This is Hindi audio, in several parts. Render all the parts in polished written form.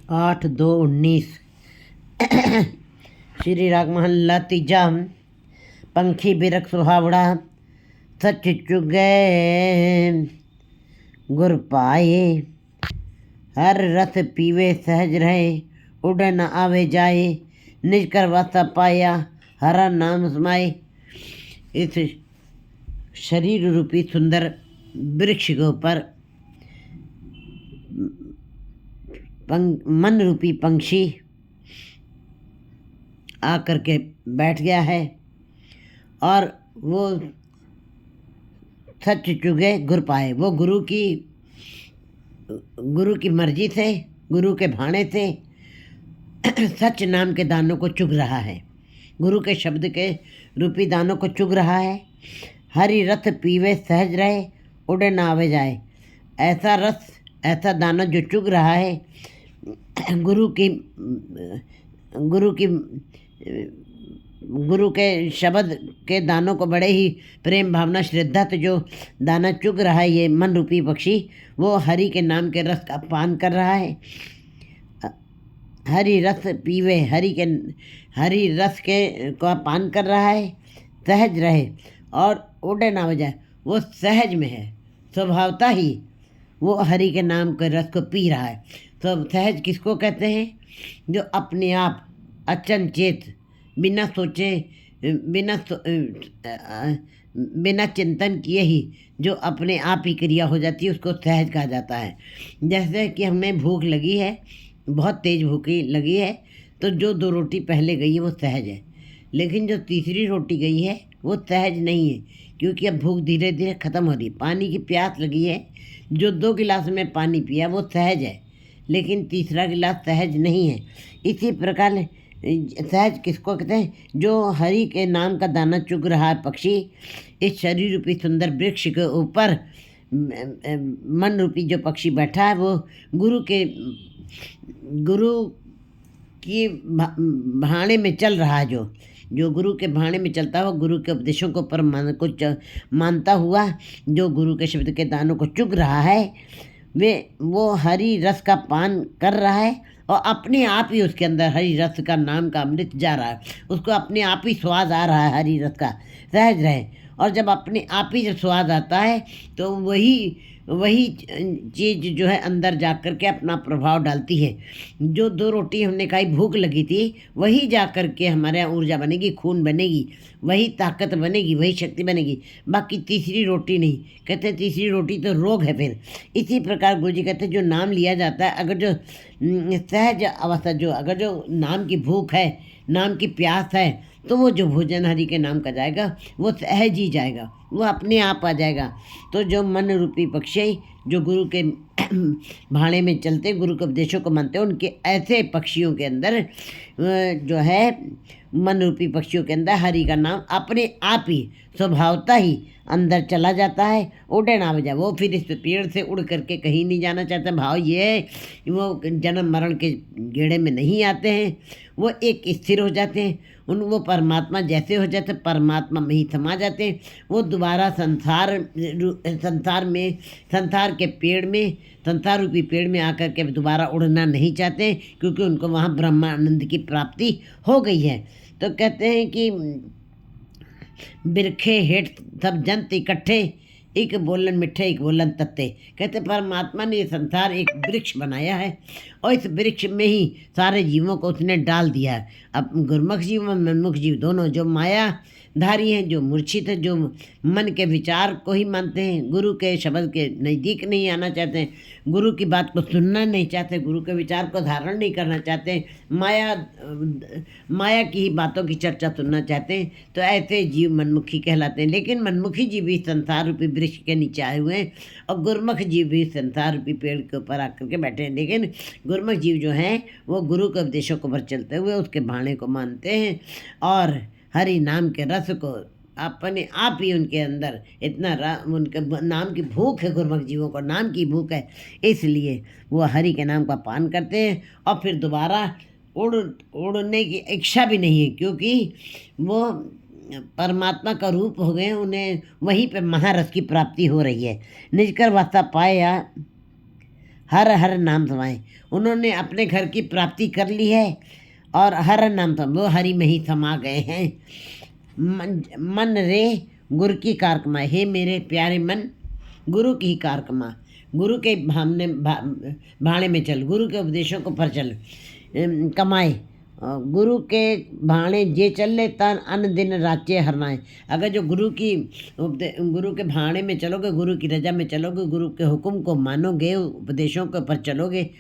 8/2/19। श्री राग महल्ला तीजा। पंखी बिरख सुहावड़ा, सच चुगे गुर पाए। हर रस पीवे सहज रहे, उड़े न आवे जाए। निज कर वासा पाया, हरा नाम समाए। इस शरीर रूपी सुंदर वृक्ष के ऊपर मन रूपी पंक्षी आकर के बैठ गया है और वो सच चुगे गुर पाए। वो गुरु की मर्जी से, गुरु के भाणे से सच नाम के दानों को चुग रहा है। गुरु के शब्द के रूपी दानों को चुग रहा है। हरि रस पीवे सहज रहे, उड़े न आवे जाए। ऐसा रस, ऐसा दाना जो चुग रहा है, गुरु के शब्द के दानों को बड़े ही प्रेम भावना श्रद्धा से जो दाना चुग रहा है, ये मन रूपी पक्षी, वो हरि के नाम के रस का पान कर रहा है। हरि रस पीवे, हरि रस के का पान कर रहा है, सहज रहे और उड़े ना बजाए। वो सहज में है, स्वभावता ही वो हरि के नाम के रस को पी रहा है। तो सहज किसको कहते हैं? जो अपने आप अचनचेत, बिना सोचे, बिना चिंतन किए ही जो अपने आप ही क्रिया हो जाती है, उसको सहज कहा जाता है। जैसे कि हमें भूख लगी है, बहुत तेज़ भूख लगी है, तो जो 2 रोटी पहले गई है वो सहज है। लेकिन जो तीसरी रोटी गई है वो सहज नहीं है, क्योंकि अब भूख धीरे धीरे ख़त्म हो रही। पानी की प्यास लगी है, जो 2 गिलास में पानी पिया वो सहज है, लेकिन तीसरा गिलास सहज नहीं है। इसी प्रकार सहज किसको कहते हैं? जो हरि के नाम का दाना चुग रहा है पक्षी, इस शरीर रूपी सुंदर वृक्ष के ऊपर मन रूपी जो पक्षी बैठा है, वो गुरु की भाणे में चल रहा है। जो गुरु के भाणे में चलता हुआ, गुरु के उपदेशों को पर मानता हुआ, जो गुरु के शब्द के दानों को चुग रहा है, वो हरि रस का पान कर रहा है और अपने आप ही उसके अंदर हरि रस का नाम का अमृत जा रहा है। उसको अपने आप ही स्वाद आ रहा है हरि रस का, सहज रहे। और जब अपने आप ही जब स्वाद आता है, तो वही चीज़ जो है अंदर जा कर के अपना प्रभाव डालती है। जो 2 रोटी हमने खाई, भूख लगी थी, वही जा कर के हमारे यहाँ ऊर्जा बनेगी, खून बनेगी, वही ताकत बनेगी, वही शक्ति बनेगी। बाकी तीसरी रोटी नहीं। कहते हैं तीसरी रोटी तो रोग है। फिर इसी प्रकार गुरु जी कहते हैं, जो नाम लिया जाता है, अगर जो सहज अवस्था, अगर जो नाम की भूख है, नाम की प्यास है, तो वो जो भोजन हरि के नाम का जाएगा वो सहज ही जाएगा, वो अपने आप आ जाएगा। तो जो मन रूपी पक्षी जो गुरु के भाणे में चलते, गुरु के उपदेशों को मानते हैं, उनके ऐसे पक्षियों के अंदर जो है मन रूपी पक्षियों के अंदर हरि का नाम अपने आप ही स्वभावता ही अंदर चला जाता है। उड़े ना बजा। वो फिर इस पेड़ से उड़ करके कहीं नहीं जाना चाहते। भाव ये है, वो जन्म मरण के गेड़े में नहीं आते हैं, वो एक स्थिर हो जाते हैं। वो परमात्मा जैसे हो जाते, परमात्मा में ही समा जाते हैं। वो दोबारा संसार के पेड़ में, संसार रूपी पेड़ में आकर के दोबारा उड़ना नहीं चाहते, क्योंकि उनको वहाँ ब्रह्मानंद की प्राप्ति हो गई है। तो कहते हैं कि बिरखे हेठ सब जंत इकट्ठे, एक बोलन मिठे एक बोलन तत्ते। कहते परमात्मा ने ये संसार एक वृक्ष बनाया है और इस वृक्ष में ही सारे जीवों को उसने डाल दिया है। अब गुरमुख जीव और मनमुख जीव दोनों, जो मायाधारी हैं, जो मूर्छित हैं, जो मन के विचार को ही मानते हैं, गुरु के शब्द के नज़दीक नहीं आना चाहते हैं, गुरु की बात को सुनना नहीं चाहते, गुरु के विचार को धारण नहीं करना चाहते, माया की ही बातों की चर्चा सुनना चाहते हैं, तो ऐसे जीव मनमुखी कहलाते हैं। लेकिन मनमुखी जीव भी संसार रूपी वृक्ष के नीचे आए हुए हैं और गुरमुख जीव भी संसार रूपी पेड़ के ऊपर आकर के बैठे हैं। लेकिन गुरमुख जीव जो हैं, वो गुरु के उपदेशों को पर चलते हुए उसके भाणे को मानते हैं और हरि नाम के रस को अपने आप ही उनके अंदर इतना उनके नाम की भूख है। गुरमुख जीवों को नाम की भूख है, इसलिए वो हरि के नाम का पान करते हैं और फिर दोबारा उड़ने की इच्छा भी नहीं है, क्योंकि वो परमात्मा का रूप हो गए। उन्हें वहीं पे महारस की प्राप्ति हो रही है। निजकर वास्ता पाया, हर हर नाम समाए। उन्होंने अपने घर की प्राप्ति कर ली है और हर नाम सम वो हरि में ही समा गए हैं। मन रे गुरु की कार कमाए। हे मेरे प्यारे मन, गुरु की ही कार कमा। गुरु के भाणे में चल, गुरु के उपदेशों को पर चल, कमाए। गुरु के भाणे जे चले तन अन दिन राचे हरनाए। अगर जो गुरु के भाणे में चलोगे, गुरु की रजा में चलोगे, गुरु के हुक्म को मानोगे, उपदेशों के ऊपर चलोगे,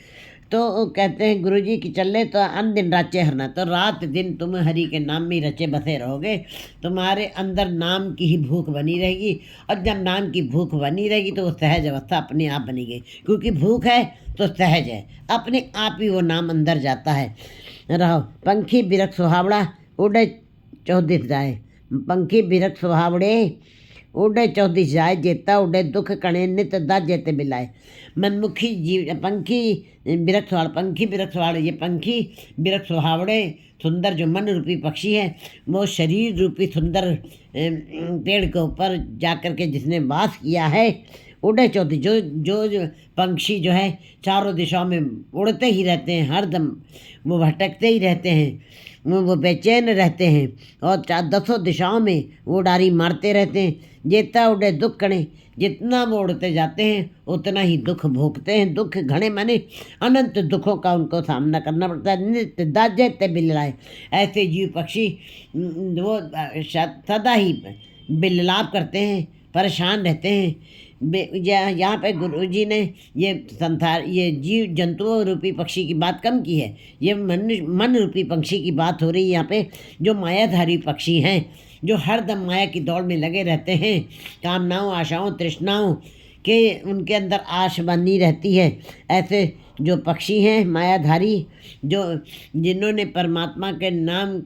तो कहते हैं गुरु जी की चले तो अन दिन राचे हरना। तो रात दिन तुम हरि के नाम में रचे बसे रहोगे। तुम्हारे अंदर नाम की ही भूख बनी रहेगी, और जब नाम की भूख बनी रहेगी तो वो सहज अवस्था अपने आप बनेगी। क्योंकि भूख है तो सहज है, अपने आप ही वो नाम अंदर जाता है। रहो पंखी बिरख सुहावड़ा उड़े चौदिस जाए। पंखी बिरख सुहावड़े उड़े चौदिस जाए, जेता उड़े दुख कणे नित दा जेते बिलाए। मनमुखी जीव पंखी बिरख सुहाड़, पंखी बिरख सुहाड़, ये पंखी बिरख सुहावड़े सुंदर जो मन रूपी पक्षी है, वो शरीर रूपी सुंदर पेड़ के ऊपर जाकर के जिसने वास किया है, उड़े चौथी जो पंक्षी जो है चारों दिशाओं में उड़ते ही रहते हैं, हरदम वो भटकते ही रहते हैं, वो बेचैन रहते हैं और दसों दिशाओं में वो उड़ारी मारते रहते हैं। जेता उड़े दुख कणे, जितना वो उड़ते जाते हैं उतना ही दुख भोगते हैं। दुख घने माने अनंत दुखों का उनको सामना करना पड़ता है। नित्य दाजते बिललाए, ऐसे जीव पक्षी वो सदा ही बिललाप करते हैं, परेशान रहते हैं। यहाँ पे गुरु जी ने ये संसार, ये जीव जंतुओं रूपी पक्षी की बात कम की है। ये मन रूपी पक्षी की बात हो रही है यहाँ पे, जो मायाधारी पक्षी हैं, जो हरदम माया की दौड़ में लगे रहते हैं। कामनाओं, आशाओं, तृष्णाओं के उनके अंदर आश बनी रहती है। ऐसे जो पक्षी हैं मायाधारी, जो जिन्होंने परमात्मा के नाम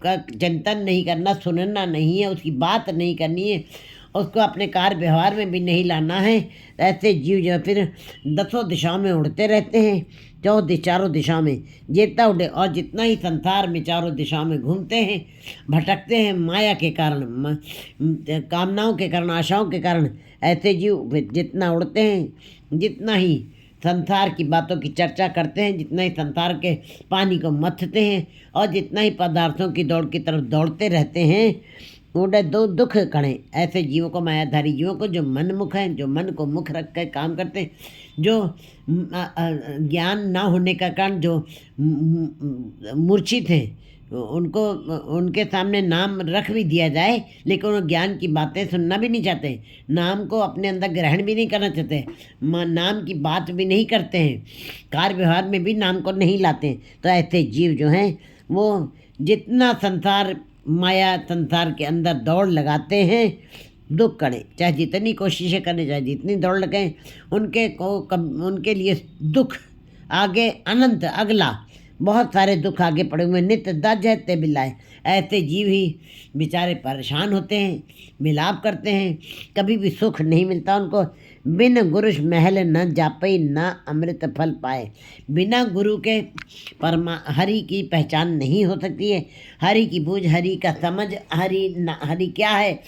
का चिंतन नहीं करना, सुनना नहीं है, उसकी बात नहीं करनी है, उसको अपने कार्य व्यवहार में भी नहीं लाना है, ऐसे जीव जो फिर दसों दिशाओं में उड़ते रहते हैं, चारों दिशाओं में जेता उड़े। और जितना ही संसार में चारों दिशाओं में घूमते हैं, भटकते हैं माया के कारण, कामनाओं के कारण, आशाओं के कारण, ऐसे जीव जितना उड़ते हैं, जितना ही संसार की बातों की चर्चा करते हैं, जितना ही संसार के पानी को मथते हैं, और जितना ही पदार्थों की दौड़ की तरफ दौड़ते रहते हैं, उड़े दो दुख कणे। ऐसे जीवों को, मायाधारी जीवों को, जो मनमुख हैं, जो मन को मुख रख कर काम करते हैं, जो ज्ञान ना होने का कारण जो मूर्छित हैं, उनको उनके सामने नाम रख भी दिया जाए लेकिन वो ज्ञान की बातें सुनना भी नहीं चाहते, नाम को अपने अंदर ग्रहण भी नहीं करना चाहते, नाम की बात भी नहीं करते हैं, कार्य व्यवहार में भी नाम को नहीं लाते। तो ऐसे जीव जो हैं वो जितना संसार माया संसार के अंदर दौड़ लगाते हैं, दुख करें, चाहे जितनी कोशिशें करें, चाहे जितनी दौड़ लगाएं, उनके लिए दुख आगे अनंत अगला बहुत सारे दुख आगे पड़े हुए। नित्य दाजते बिलाए, ऐसे जीव ही बेचारे परेशान होते हैं, विलाप करते हैं, कभी भी सुख नहीं मिलता उनको। बिन गुरु महल न जापई न अमृत फल पाए। बिना गुरु के हरि की पहचान नहीं हो सकती है। हरि की बूझ, हरि का समझ, हरि क्या है,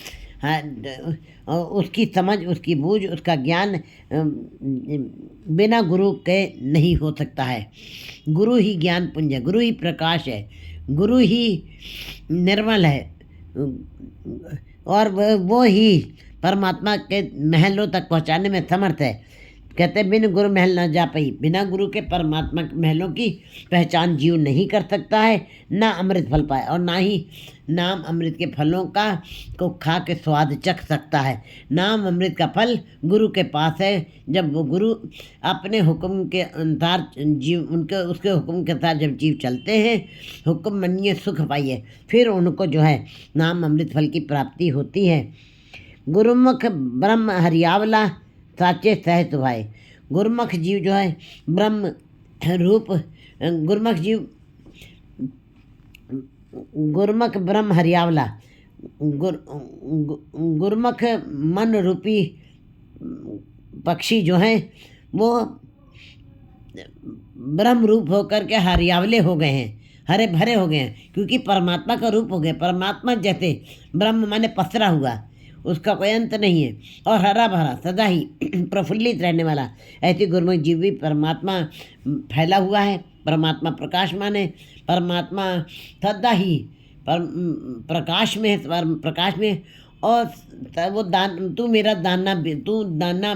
उसकी समझ, उसकी बूझ, उसका ज्ञान बिना गुरु के नहीं हो सकता है। गुरु ही ज्ञान पुंज है, गुरु ही प्रकाश है, गुरु ही निर्मल है, और वो ही परमात्मा के महलों तक पहुंचाने में समर्थ है। कहते बिन गुरु महल न जा पाई, बिना गुरु के परमात्मा के महलों की पहचान जीव नहीं कर सकता है, ना अमृत फल पाए, और ना ही नाम अमृत के फलों का को खा के स्वाद चख सकता है। नाम अमृत का फल गुरु के पास है। जब वो गुरु अपने हुक्म के अनुसार जीव, उसके हुक्म के अनुसार जब जीव चलते हैं, हुक्म मनिए सुख पाइए, फिर उनको जो है नाम अमृत फल की प्राप्ति होती है। गुरुमुख ब्रह्म हरियावला साचे सहज भाई। गुरुमुख जीव जो है ब्रह्म रूप, गुरुमुख ब्रह्म हरियावला, गुरुमुख मन रूपी पक्षी जो हैं वो ब्रह्म रूप होकर के हरियावले हो गए हैं, हरे भरे हो गए हैं, क्योंकि परमात्मा का रूप हो गए। परमात्मा जैसे ब्रह्म माने पसरा हुआ, उसका कोई अंत नहीं है, और हरा भरा सदा ही प्रफुल्लित रहने वाला ऐसी गुरुमुख जीव भी परमात्मा फैला हुआ है। परमात्मा प्रकाशमान है, परमात्मा सदा ही प्रकाश में है, प्रकाश में है। और वो तू मेरा तू दाना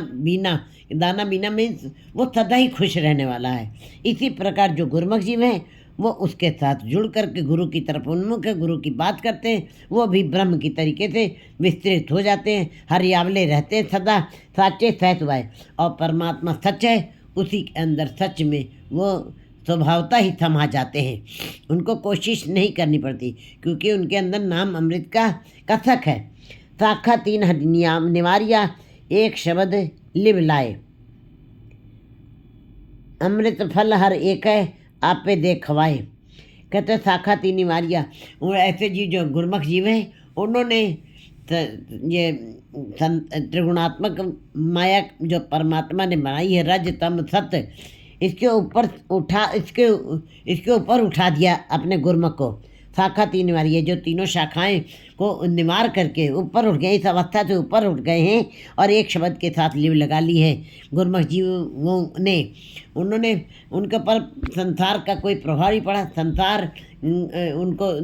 बीना मीन्स वो सदा ही खुश रहने वाला है। इसी प्रकार जो गुरुमुख जीव हैं वो उसके साथ जुड़ करके गुरु की तरफ उन्मुख है, गुरु की बात करते हैं, वो भी ब्रह्म की तरीके से विस्तृत हो जाते हैं, हरियावले रहते हैं, सदा साचे सहत हुआ है। और परमात्मा सच है, उसी के अंदर सच में वो स्वभावता ही समा जाते हैं। उनको कोशिश नहीं करनी पड़ती, क्योंकि उनके अंदर नाम अमृत का कसक है। शाखा तीन निवारिया, एक शब्द लिव लाए। अमृत फल हर एक है, आपे देख खवाए। कहते शाखा तीन निवारिया, वो ऐसे जीव जो गुरुमुख जीव हैं, उन्होंने ये त्रिगुणात्मक माया जो परमात्मा ने बनाई है, रज तम सत्य, इसके ऊपर उठा दिया अपने गुरुमुख को। शाखा तीन निवारी है, जो तीनों शाखाएं को निवार करके ऊपर उठ गए, इस अवस्था से ऊपर उठ गए हैं और एक शब्द के साथ लिव लगा ली है गुरुमुख जीवों ने। उन्होंने उनके ऊपर संसार का कोई प्रभाव नहीं पड़ा।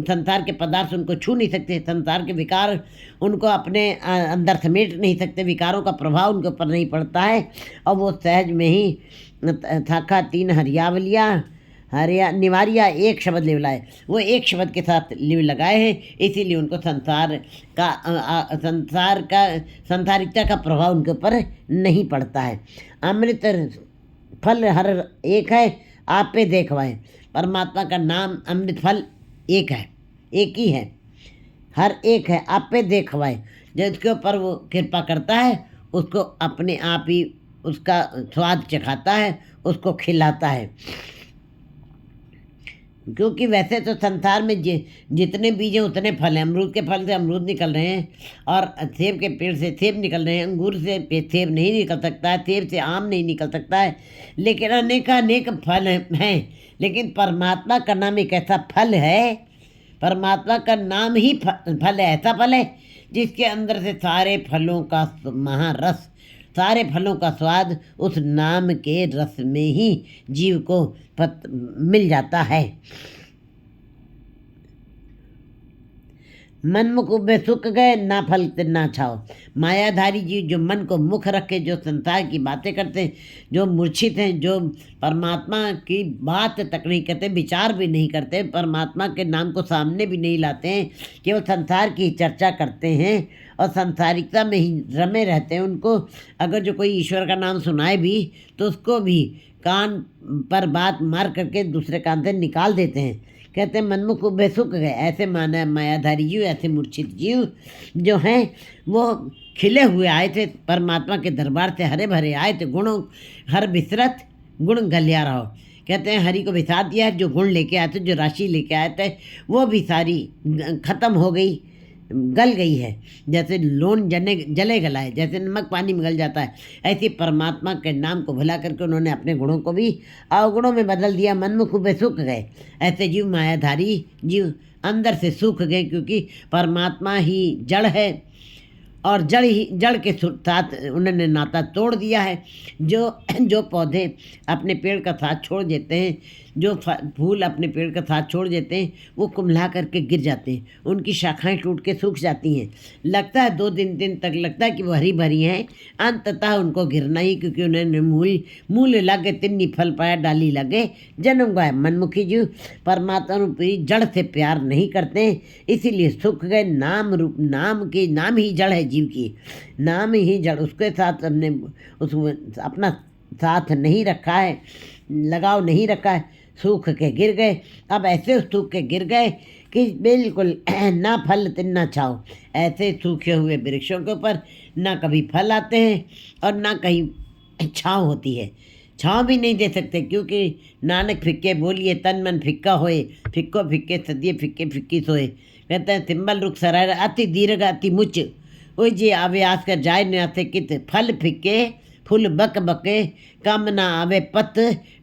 संसार के पदार्थ उनको छू नहीं सकते, संसार के विकार उनको अपने अंदर समेट नहीं सकते, विकारों का प्रभाव उनके ऊपर नहीं पड़ता है। और वो सहज में ही शाखा तीन निवारिया एक शब्द लिव लाए, वो एक शब्द के साथ लिव लगाए हैं, इसीलिए उनको संसारिकता का प्रभाव उनके ऊपर नहीं पड़ता है। अमृत फल हर एक है, आप पे देखवाए। परमात्मा का नाम अमृत फल एक है, एक ही है, हर एक है, आप पे देखवाए। जिसके ऊपर वो कृपा करता है उसको अपने आप ही उसका स्वाद चखाता है, उसको खिलाता है। क्योंकि वैसे तो संसार में जितने बीज हैं उतने फल हैं। अमरूद के फल से अमरूद निकल रहे हैं, और सेब के पेड़ से सेब निकल रहे हैं, अंगूर से सेब नहीं निकल सकता है, सेब से आम नहीं निकल सकता है, लेकिन अनेक फल हैं। लेकिन परमात्मा का नाम एक ऐसा फल है, परमात्मा का नाम ही फल है, ऐसा फल है जिसके अंदर से सारे फलों का महारस, सारे फलों का स्वाद उस नाम के रस में ही जीव को मिल जाता है। मन मुख उबे सुख गए, ना फल ना छाओ। मायाधारी जीव जो मन को मुख रखे, जो संसार की बातें करते हैं, जो मूर्छित हैं, जो परमात्मा की बात तक नहीं करते, विचार भी नहीं करते, परमात्मा के नाम को सामने भी नहीं लाते हैं, केवल संसार की चर्चा करते हैं और संसारिकता में ही रमे रहते हैं। उनको अगर जो कोई ईश्वर का नाम सुनाए भी तो उसको भी कान पर बात मार करके दूसरे कान से निकाल देते हैं। कहते हैं मनमुख उबे सुख गए। ऐसे माना मायाधारी जीव, ऐसे मूर्छित जीव जो हैं वो खिले हुए आए थे परमात्मा के दरबार से, हरे भरे आए थे, गुणों हर बिसरत गुण गलिया रहो। कहते हैं हरि को बिसा दिया, जो गुण लेके आए थे, जो राशि लेके आए थे, वो भी सारी खत्म हो गई, गल गई है। जैसे लोन जले गला है, जैसे नमक पानी में गल जाता है, ऐसे परमात्मा के नाम को भुला करके उन्होंने अपने गुणों को भी अवगुणों में बदल दिया। मनमुख उबे सूख गए। ऐसे जीव मायाधारी जीव अंदर से सूख गए, क्योंकि परमात्मा ही जड़ है और जड़ के साथ उन्होंने नाता तोड़ दिया है। जो पौधे अपने पेड़ का साथ छोड़ देते हैं, जो फूल अपने पेड़ का साथ छोड़ देते हैं, वो कुम्हला करके गिर जाते हैं, उनकी शाखाएं टूट के सूख जाती हैं। लगता है 2 दिन तक लगता है कि वो हरी भरी हैं, अंततः उनको गिरना ही, क्योंकि उन्होंने मूल लगे तिन्नी फल पाया डाली लगे जन्म गए। मनमुखी जीव परमात्मा रूपी जड़ से प्यार नहीं करते, इसीलिए सूख गए। नाम ही जड़ है जीव की, नाम ही जड़, उसके साथ हमने अपना साथ नहीं रखा है, लगाव नहीं रखा है, सूख के गिर गए। अब ऐसे सूख के गिर गए कि बिल्कुल ना फल ना छाओ। ऐसे सूखे हुए वृक्षों के ऊपर ना कभी फल आते हैं और ना कहीं छाँव होती है, छाँव भी नहीं दे सकते, क्योंकि नानक फिक्के बोलिए तन मन फिक्का होए, फिक्को फिक्के सदिए फिक्के फिक्की सोए। कहते हैं सिंबल रुख सराय अति दीर्घ अति मुच, ओ जी आवे आस कर जाए न कित, फल फिक्के फुल बक बके कम ना आवे पत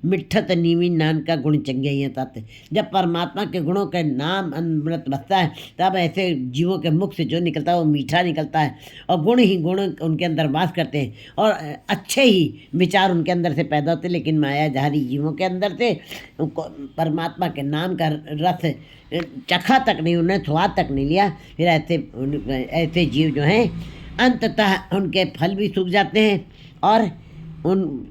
मिठत नीवी नान का गुण चंगे तत्। जब परमात्मा के गुणों के नाम अमृत बसता है तब ऐसे जीवों के मुख से जो निकलता है वो मीठा निकलता है और गुण ही गुण उनके अंदर वास करते हैं और अच्छे ही विचार उनके अंदर से पैदा होते। लेकिन मायाधारी जीवों के अंदर से परमात्मा के नाम का रस चखा तक नहीं, उन्हें स्वाद तक नहीं लिया, फिर ऐसे जीव जो हैं अंततः उनके फल भी सूख जाते हैं और उन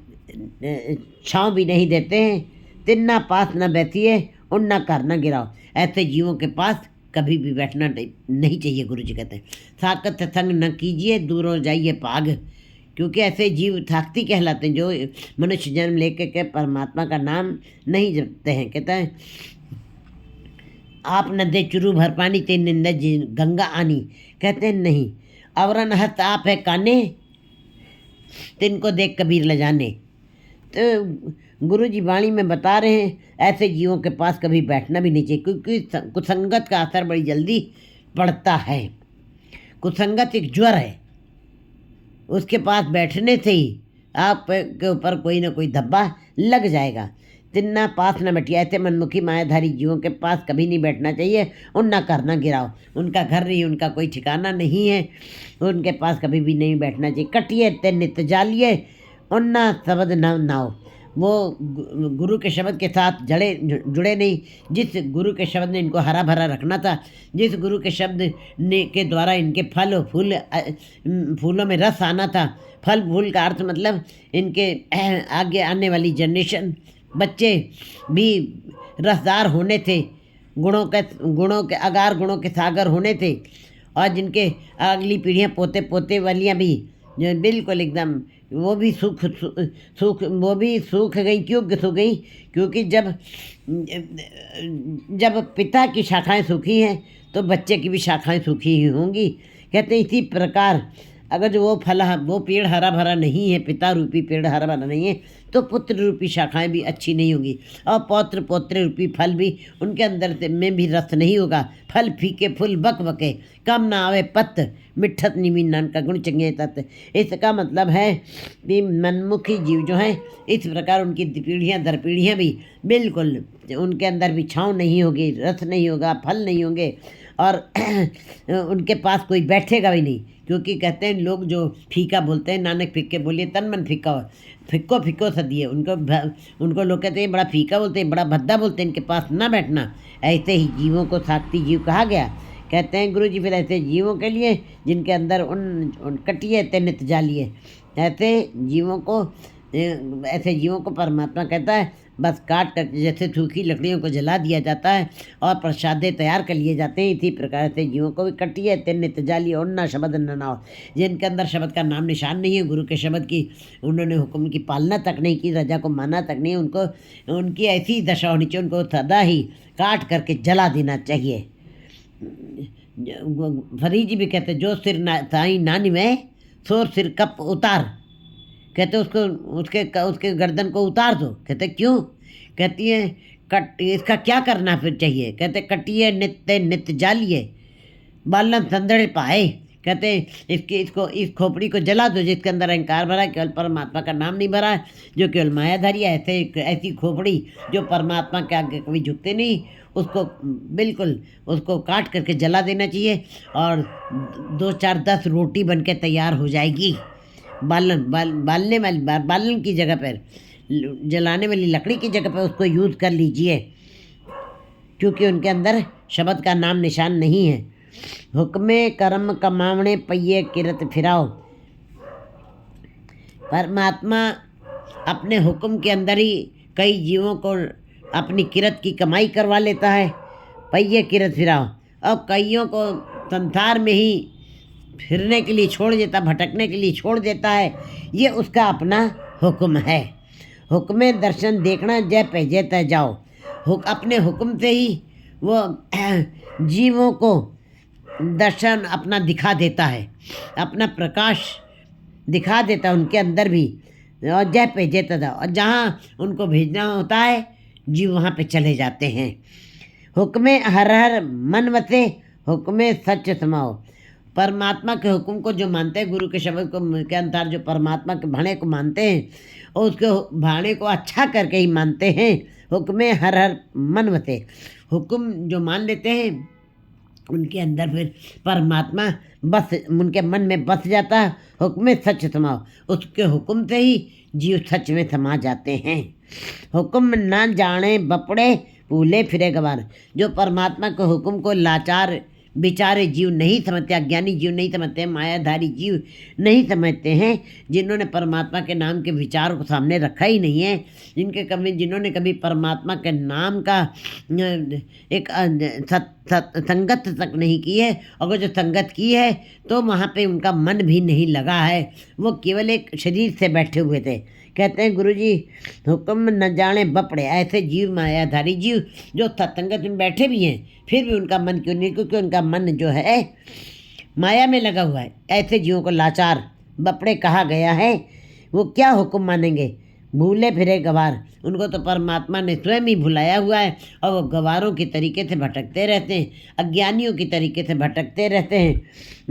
छाँव भी नहीं देते हैं। तिन्ना पास न बैठिए उन न कर न गिराओ। ऐसे जीवों के पास कभी भी बैठना नहीं चाहिए। गुरु जी कहते हैं साकत संग न कीजिए दूर हो जाइए पाग, क्योंकि ऐसे जीव थाकती कहलाते हैं जो मनुष्य जन्म लेकर के परमात्मा का नाम नहीं जपते हैं। कहते हैं आप न दे चुरू भर पानी ते निंदा गंगा आनी। कहते हैं नहीं, अवरन हस्त आप है काने तिनको देख कबीर ल जाने। तो गुरु जी वाणी में बता रहे हैं ऐसे जीवों के पास कभी बैठना भी नहीं चाहिए, क्योंकि कुसंगत का असर बड़ी जल्दी पड़ता है। कुसंगत एक ज्वर है, उसके पास बैठने से ही आप के ऊपर कोई ना कोई धब्बा लग जाएगा। तिन्ना पास न बैठिए, ऐसे मनमुखी मायाधारी जीवों के पास कभी नहीं बैठना चाहिए। उनना करना गिराओ, उनका घर नहीं, उनका कोई ठिकाना नहीं है, उनके पास कभी भी नहीं बैठना चाहिए। कटिए ते नित जालिए उन्ना शब्द न नाओ। वो गुरु के शब्द के साथ जुड़े नहीं। जिस गुरु के शब्द ने इनको हरा भरा रखना था, जिस गुरु के शब्द ने के द्वारा इनके फूलों में रस आना था। फल फूल का अर्थ मतलब इनके आगे आने वाली जनरेशन बच्चे भी रसदार होने थे, गुणों के अगार गुणों के सागर होने थे, और जिनके अगली पीढ़ियाँ पोते पोते वालियाँ भी जो बिल्कुल एकदम वो भी सूख गई। क्यों सूख गई? क्योंकि जब पिता की शाखाएं सूखी हैं तो बच्चे की भी शाखाएं सूखी ही होंगी। कहते हैं इसी प्रकार अगर जो वो पेड़ हरा भरा नहीं है, पिता रूपी पेड़ हरा भरा नहीं है, तो पुत्र रूपी शाखाएं भी अच्छी नहीं होंगी और पौत्र पोत्र रूपी फल भी उनके अंदर में भी रस नहीं होगा। फल फीके फूल बक बके कम ना आवे पत्त मिठत निमी नान का गुण चंगे तत्व। इसका मतलब है कि मनमुखी जीव जो हैं इस प्रकार उनकी पीढ़ियाँ दर पीढ़ियाँ भी बिल्कुल उनके अंदर भी छाँव नहीं होगी, रस नहीं होगा, फल नहीं होंगे और उनके पास कोई बैठेगा भी नहीं। क्योंकि कहते हैं लोग जो फीका बोलते हैं, नानक फीके बोलिए तन मन फीका हो, फिक्को फिक्को सदिए। उनको लोग कहते हैं बड़ा फीका बोलते हैं, बड़ा भद्दा बोलते हैं, इनके पास ना बैठना। ऐसे ही जीवों को साक्षी जीव कहा गया। कहते हैं गुरु जी फिर ऐसे जीवों के लिए जिनके अंदर उन कटिए ते नित जालिए। ऐसे जीवों को परमात्मा कहता है बस काट कर जैसे सूखी लकड़ियों को जला दिया जाता है और प्रसादे तैयार कर लिए जाते हैं, इसी प्रकार से जीवों को भी कटिए ते नित जालिए और ना शब्द न नाओ। जिनके अंदर शब्द का नाम निशान नहीं है, गुरु के शब्द की उन्होंने हुक्म की पालना तक नहीं की, रजा को माना तक नहीं, उनकी ऐसी दशा होनी चाहिए, उनको सदा ही काट करके जला देना चाहिए। फरीद जी भी कहते जो सिर ताई नानी में सो सिर कप उतार। कहते उसके गर्दन को उतार दो। कहते क्यों? कहती है इसका क्या करना फिर चाहिए? कहते कटिए नित जालिए बालन संदड़े पाए। कहते इस खोपड़ी को जला दो जिसके अंदर अहंकार भरा है, केवल परमात्मा का नाम नहीं भरा है, जो केवल मायाधारी है। ऐसी खोपड़ी जो परमात्मा के आगे कभी झुकते नहीं, उसको काट करके जला देना चाहिए और 2 4 10 रोटी बन के तैयार हो जाएगी। बालन की जगह पर, जलाने वाली लकड़ी की जगह पर उसको यूज़ कर लीजिए, क्योंकि उनके अंदर शब्द का नाम निशान नहीं है। हुक्मे कर्म कमावणे पइये किरत फिराओ। परमात्मा अपने हुक्म के अंदर ही कई जीवों को अपनी किरत की कमाई करवा लेता है। पइये किरत फिराओ, और कईयों को संसार में ही फिरने के लिए छोड़ देता, भटकने के लिए छोड़ देता है। ये उसका अपना हुक्म है। हुक्मे दर्शन देखना जय पे जय तय जाओ। अपने हुक्म से ही वो जीवों को दर्शन अपना दिखा देता है, अपना प्रकाश दिखा देता है उनके अंदर भी, और जय पे जय तय जाओ। और जहाँ उनको भेजना होता है जीव वहाँ पे चले जाते हैं। हुक्मे हर हर मन वसे हुक्मे सच समाओ। परमात्मा के हुक्म को जो मानते हैं, गुरु के शब्द को के अनुसार जो परमात्मा के भाणे को मानते हैं और उसके भाणे को अच्छा करके ही मानते हैं। हुक्मे हर हर मनवते, हुक्म जो मान लेते हैं उनके अंदर फिर परमात्मा बस उनके मन में बस जाता है। हुक्म सच समाओ, उसके हुक्म से ही जीव सच में समा जाते हैं। हुक्म न जाने बपड़े भूले फिरे गवार, जो परमात्मा के हुक्म को लाचार बेचारे जीव नहीं समझते, अज्ञानी जीव नहीं समझते हैं, मायाधारी जीव नहीं समझते हैं, जिन्होंने परमात्मा के नाम के विचार को सामने रखा ही नहीं है, जिन्होंने कभी परमात्मा के नाम का एक संगत तक नहीं की है। अगर जो संगत की है तो वहाँ पे उनका मन भी नहीं लगा है, वो केवल एक शरीर से बैठे हुए थे। कहते हैं गुरुजी, हुक्म न जाने बपड़े, ऐसे जीव मायाधारी जीव जो सत्संगत में बैठे भी हैं फिर भी उनका मन क्यों नहीं, क्योंकि उनका मन जो है माया में लगा हुआ है। ऐसे जीवों को लाचार बपड़े कहा गया है। वो क्या हुक्म मानेंगे, भूले फिरे गवार, उनको तो परमात्मा ने स्वयं ही भुलाया हुआ है और वो गवारों की तरीके से भटकते रहते हैं, अज्ञानियों की तरीके से भटकते रहते हैं।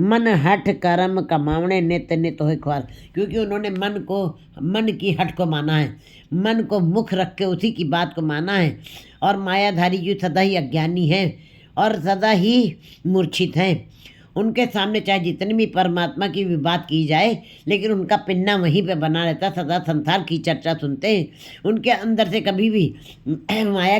मन हठ कर्म कमावणे नित्य नित्य होय ख्वार, क्योंकि उन्होंने मन की हट को माना है, मन को मुख रख के उसी की बात को माना है। और मायाधारी जो सदा ही अज्ञानी हैं और सदा ही मूर्छित हैं, उनके सामने चाहे जितनी भी परमात्मा की भी बात की जाए लेकिन उनका पिन्ना वहीं पे बना रहता, सदा संसार की चर्चा सुनते हैं। उनके अंदर से कभी भी माया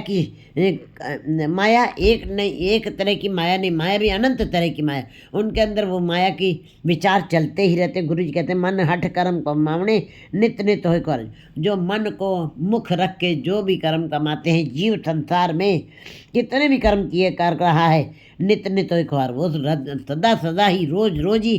एक तरह की माया नहीं, माया भी अनंत तरह की माया, उनके अंदर वो माया की विचार चलते ही रहते। गुरु जी कहते हैं मन हठ कर्म कमावणे नित्य नित्य होय ख्वार, जो मन को मुख रख के जो भी कर्म कमाते हैं, जीव संसार में कितने भी कर्म किए कर रहा है, नित्य नित्य होय ख्वार, वो सदा सदा ही रोज रोज ही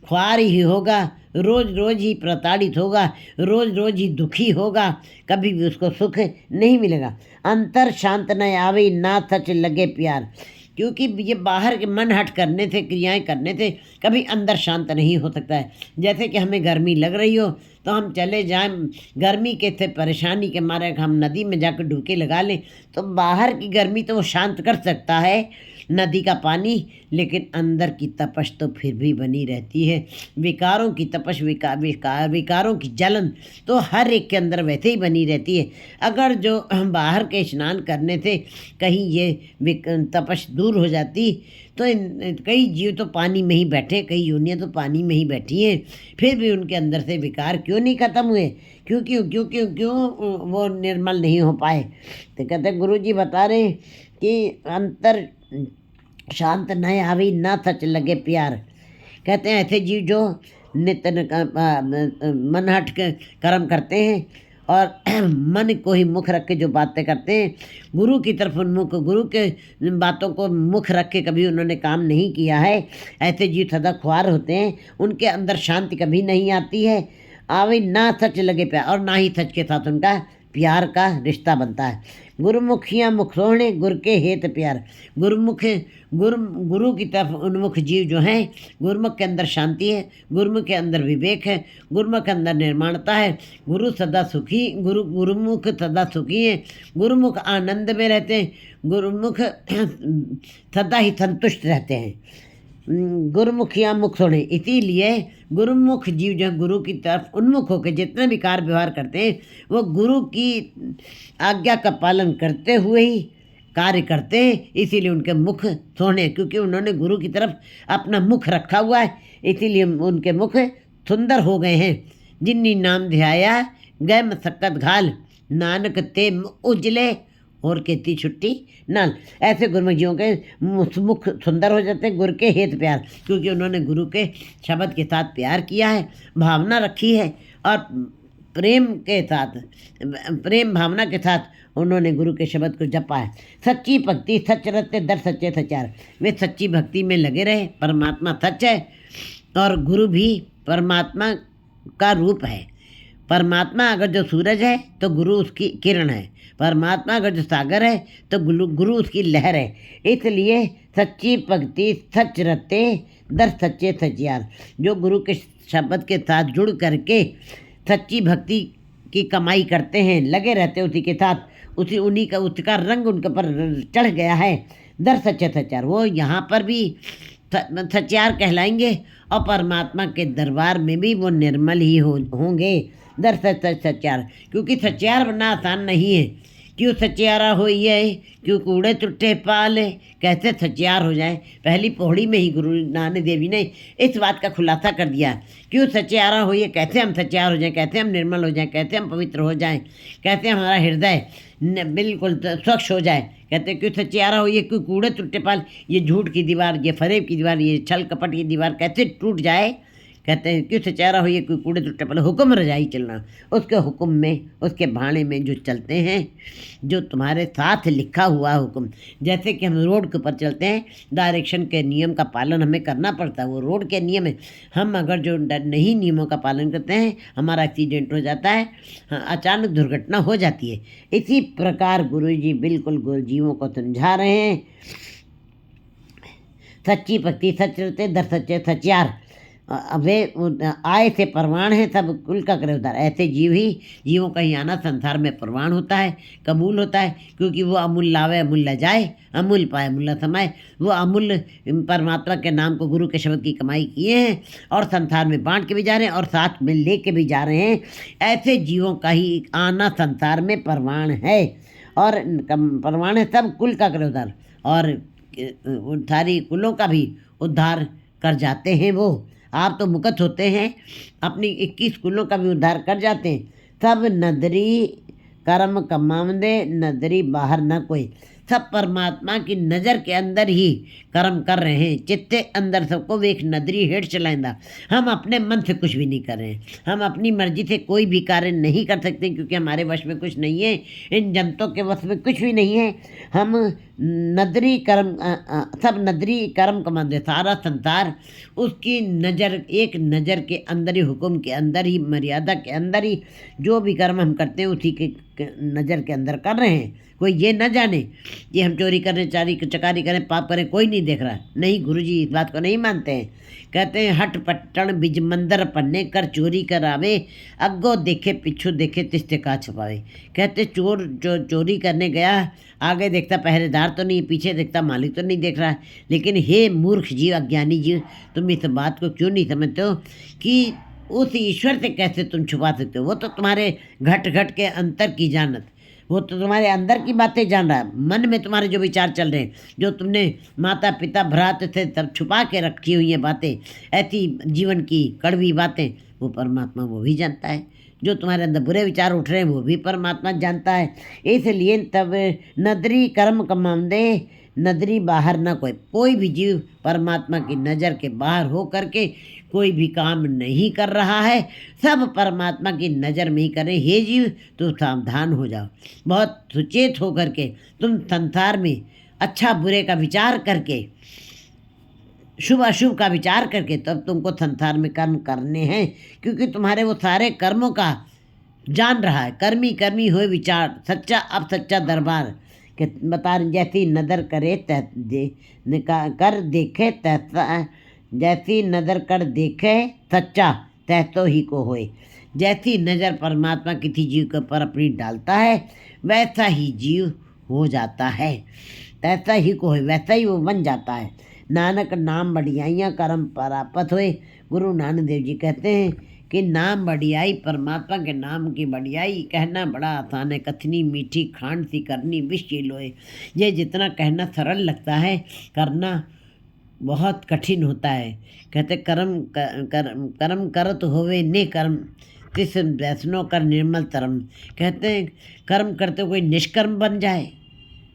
ख्वार ही होगा, रोज रोज ही प्रताड़ित होगा, रोज रोज ही दुखी होगा, कभी भी उसको सुख नहीं मिलेगा। अंतर शांत न आवे ना सच लगे प्यार, क्योंकि ये बाहर के मन हट करने से, क्रियाएं करने से कभी अंदर शांत नहीं हो सकता है। जैसे कि हमें गर्मी लग रही हो तो हम चले जाएं गर्मी के से परेशानी के मारे हम नदी में जाकर डुबकी लगा लें तो बाहर की गर्मी तो वो शांत कर सकता है नदी का पानी, लेकिन अंदर की तपश तो फिर भी बनी रहती है। विकारों की तपश, विकारों की जलन तो हर एक के अंदर वैसे ही बनी रहती है। अगर जो बाहर के स्नान करने से कहीं ये तपश दूर हो जाती तो कई जीव तो पानी में ही बैठे, कई योनियाँ तो पानी में ही बैठी हैं, फिर भी उनके अंदर से विकार क्यों नहीं खत्म हुए, क्यों वो निर्मल नहीं हो पाए। तो कहते गुरु जी बता रहे कि अंतर शांत न आवी ना सच लगे प्यार। कहते हैं ऐसे जीव जो नित्य मन हट के कर्म करते हैं और मन को ही मुख रख के जो बातें करते हैं, गुरु की तरफ उन्मुख, गुरु के बातों को मुख रख के कभी उन्होंने काम नहीं किया है, ऐसे जीव सदा ख्वार होते हैं, उनके अंदर शांति कभी नहीं आती है। आवे ना सच लगे प्यार, और ना ही सच के साथ उनका प्यार का रिश्ता बनता है। गुरुमुखियाँ मुख सोहणे गुरु के हेत प्यार, गुरु की तरफ उन्मुख जीव जो हैं, गुरुमुख के अंदर शांति है, गुरुमुख के अंदर विवेक है, गुरुमुख के अंदर निर्माणता है, गुरुमुख सदा सुखी हैं, गुरुमुख आनंद में रहते हैं, गुरुमुख सदा ही संतुष्ट रहते हैं। गुरुमुखियाँ मुख सोने, इसीलिए गुरुमुख जीव जो गुरु की तरफ उन्मुख होकर जितने भी कार्य व्यवहार करते हैं वो गुरु की आज्ञा का पालन करते हुए ही कार्य करते हैं, इसीलिए उनके मुख सोने, क्योंकि उन्होंने गुरु की तरफ अपना मुख रखा हुआ है, इसीलिए उनके मुख सुंदर हो गए हैं। जिन्नी नाम ध्याया गए मसक्कत घाल, नानक ते उजले और कहती छुट्टी नाल। ऐसे गुरुमुख जीवों के मुख सुंदर हो जाते हैं, गुरु के हेत प्यार, क्योंकि उन्होंने गुरु के शब्द के साथ प्यार किया है, भावना रखी है और प्रेम भावना के साथ उन्होंने गुरु के शब्द को जपा है। सच्ची भक्ति सच रत्ते दर सच्चे सचार, वे सच्ची भक्ति में लगे रहे। परमात्मा सच है और गुरु भी परमात्मा का रूप है। परमात्मा अगर जो सूरज है तो गुरु उसकी किरण है, परमात्मा अगर जो सागर है तो गुरु उसकी लहर है। इसलिए सच्ची भक्ति सच रते दर सच्चे सचियार, जो गुरु के शब्द के साथ जुड़ करके सच्ची भक्ति की कमाई करते हैं, लगे रहते हैं उसी के साथ, उसका रंग उनके ऊपर चढ़ गया है। दर सच्चे सचार, वो यहाँ पर भी सचियार कहलाएंगे और परमात्मा के दरबार में भी वो निर्मल ही होंगे। दर सचियार, क्योंकि सचियार बनना आसान नहीं है। क्यों सचियारा हो ये, क्यों कूड़े टुट्टे पाले, कैसे सचियार हो जाए। पहली पौड़ी में ही गुरु नानक देव जी ने इस बात का खुलासा कर दिया। क्यों सचियारा हो ये, कैसे हम सचियार हो जाएं, कैसे हम निर्मल हो जाएं, कैसे हम पवित्र हो जाएं, कैसे हमारा हृदय बिल्कुल स्वच्छ हो जाए। कहते क्यों सचियारा हो ये, क्यों कूड़े टुट्टे पाल, ये झूठ की दीवार, ये फरेब की दीवार, ये छल कपट की दीवार कैसे टूट जाए। कहते हैं क्यों सचारा हो ये, कोई कूड़े टुट्टे पल, हुक्म रजाई चलना, उसके हुक्म में, उसके भाणे में जो चलते हैं, जो तुम्हारे साथ लिखा हुआ हुक्म। जैसे कि हम रोड के ऊपर चलते हैं, डायरेक्शन के नियम का पालन हमें करना पड़ता है, वो रोड के नियम है। हम अगर जो नहीं नियमों का पालन करते हैं, हमारा एक्सीडेंट हो जाता है, अचानक दुर्घटना हो जाती है। इसी प्रकार गुरु जी बिल्कुल गुरुजीवों को समझा रहे हैं। सच्ची भक्ति सच रहते दर सच्चे सचियार, वे आय से परवान है, सब कुल का करे उद्धार। ऐसे जीव ही, जीवों का ही आना संसार में परवान होता है, कबूल होता है, क्योंकि वो अमूल लावे अमूल ल जाए, अमूल पाए अमूल न समाए। वो अमूल्य परमात्मा के नाम को, गुरु के शब्द की कमाई किए हैं और संसार में बांट के भी जा रहे हैं और साथ में ले के भी जा रहे हैं। ऐसे जीवों का ही आना संसार में परवान है और परवान है, सब कुल का करे उद्धार, और सारी कुलों का भी उद्धार कर जाते हैं। वो आप तो मुकत होते हैं, अपनी 21 कुलों का भी उद्धार कर जाते हैं। सब नदरी कर्म कमावंदे, नदरी बाहर न कोई। सब परमात्मा की नज़र के अंदर ही कर्म कर रहे हैं। चित्ते अंदर सबको वे एक नदरी हेठ चलाइंदा। हम अपने मन से कुछ भी नहीं कर रहे हैं, हम अपनी मर्जी से कोई भी कार्य नहीं कर सकते, क्योंकि हमारे वश में कुछ नहीं है, इन जनतों के वश में कुछ भी नहीं है। हम नदरी कर्म, सब नदरी कर्म कमाते, सारा संसार उसकी नज़र, एक नज़र के अंदर ही, हुक्म के अंदर ही, मर्यादा के अंदर ही जो भी कर्म हम करते हैं उसी के नज़र के अंदर कर रहे हैं। कोई ये न जाने कि हम चोरी करें, चकारी करें, पाप करें, कोई नहीं देख रहा। नहीं, गुरुजी इस बात को नहीं मानते हैं। कहते हैं हट पट्टन बिज मंदर पन्ने, कर चोरी करावे, अग्गो देखे पिछू देखे तिस्ते का छुपावे। कहते चोर जो चोरी करने गया, आगे देखता पहरेदार तो नहीं, पीछे देखता मालिक तो नहीं देख रहा है। लेकिन हे मूर्ख जीव, अज्ञानी जीव, तुम इस बात को क्यों नहीं समझते हो कि उस ईश्वर से कैसे तुम छुपा सकते हो। वो तो तुम्हारे घट घट के अंतर की जानत, वो तो तुम्हारे अंदर की बातें जान रहा है। मन में तुम्हारे जो विचार चल रहे हैं, जो तुमने माता पिता भ्रात से सब छुपा के रखी हुई हैं बातें, ऐसी जीवन की कड़वी बातें, वो परमात्मा वो भी जानता है। जो तुम्हारे अंदर बुरे विचार उठ रहे हैं, वो भी परमात्मा जानता है। इसलिए तब नदरी कर्म कमांदे, नदरी बाहर न कोई। कोई भी जीव परमात्मा की नज़र के बाहर हो करके कोई भी काम नहीं कर रहा है, सब परमात्मा की नज़र में ही करें। हे जीव, तो सावधान हो जाओ, बहुत सुचेत हो करके तुम संसार में अच्छा बुरे का विचार करके, शुभ अशुभ का विचार करके तब तुमको संसार में कर्म करने हैं, क्योंकि तुम्हारे वो सारे कर्मों का जान रहा है। कर्मी कर्मी हुए विचार, सच्चा अब सच्चा दरबार के बता रहे। जैसी नज़र करे कर देखे तैसा, जैसी नज़र कर देखे सच्चा तैसो ही को होए। जैसी नज़र परमात्मा किसी जीव के ऊपर अपनी डालता है, वैसा ही जीव हो जाता है, तैसा ही को होए, वैसा ही वो बन जाता है। नानक नाम बढ़ियाइयाँ कर्म परापत होए। गुरु नानक देव जी कहते हैं कि नाम बढ़ियाई, परमात्मा के नाम की बढ़ियाई कहना बड़ा आसान है। कथनी मीठी खांड सी करनी विष लोए। ये जितना कहना सरल लगता है, करना बहुत कठिन होता है। कहते कर्म करत होवे ने कर्म, तिस वैष्णो कर निर्मल तरम। कहते हैं कर्म करते कोई निष्कर्म बन जाए,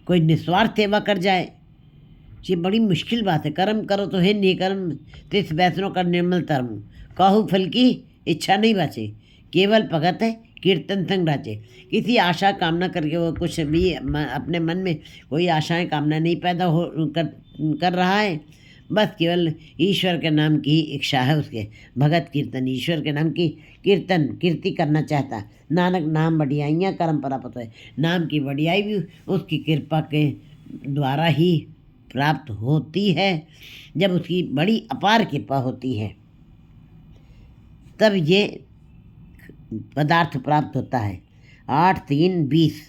कोई निस्वार्थ सेवा कर जाए, ये बड़ी मुश्किल बात है। कर्म करो तो है निकर्म, तिस वैष्णो कर निर्मल तरम। कहू फल की इच्छा नहीं बाचे, केवल भगत है कीर्तन संग राचे। किसी आशा कामना करके वो कुछ भी अपने मन में कोई आशाएं कामना नहीं पैदा हो कर रहा है, बस केवल ईश्वर के नाम की इच्छा है उसके। भगत कीर्तन, ईश्वर के नाम की कीर्तन कीर्ति करना चाहता। नानक नाम बढ़ियाइयाँ कर्म प्राप्त है। नाम की बढ़ियाई भी उसकी कृपा के द्वारा ही प्राप्त होती है। जब उसकी बड़ी अपार कृपा होती है तब ये पदार्थ प्राप्त होता है। 8 3 20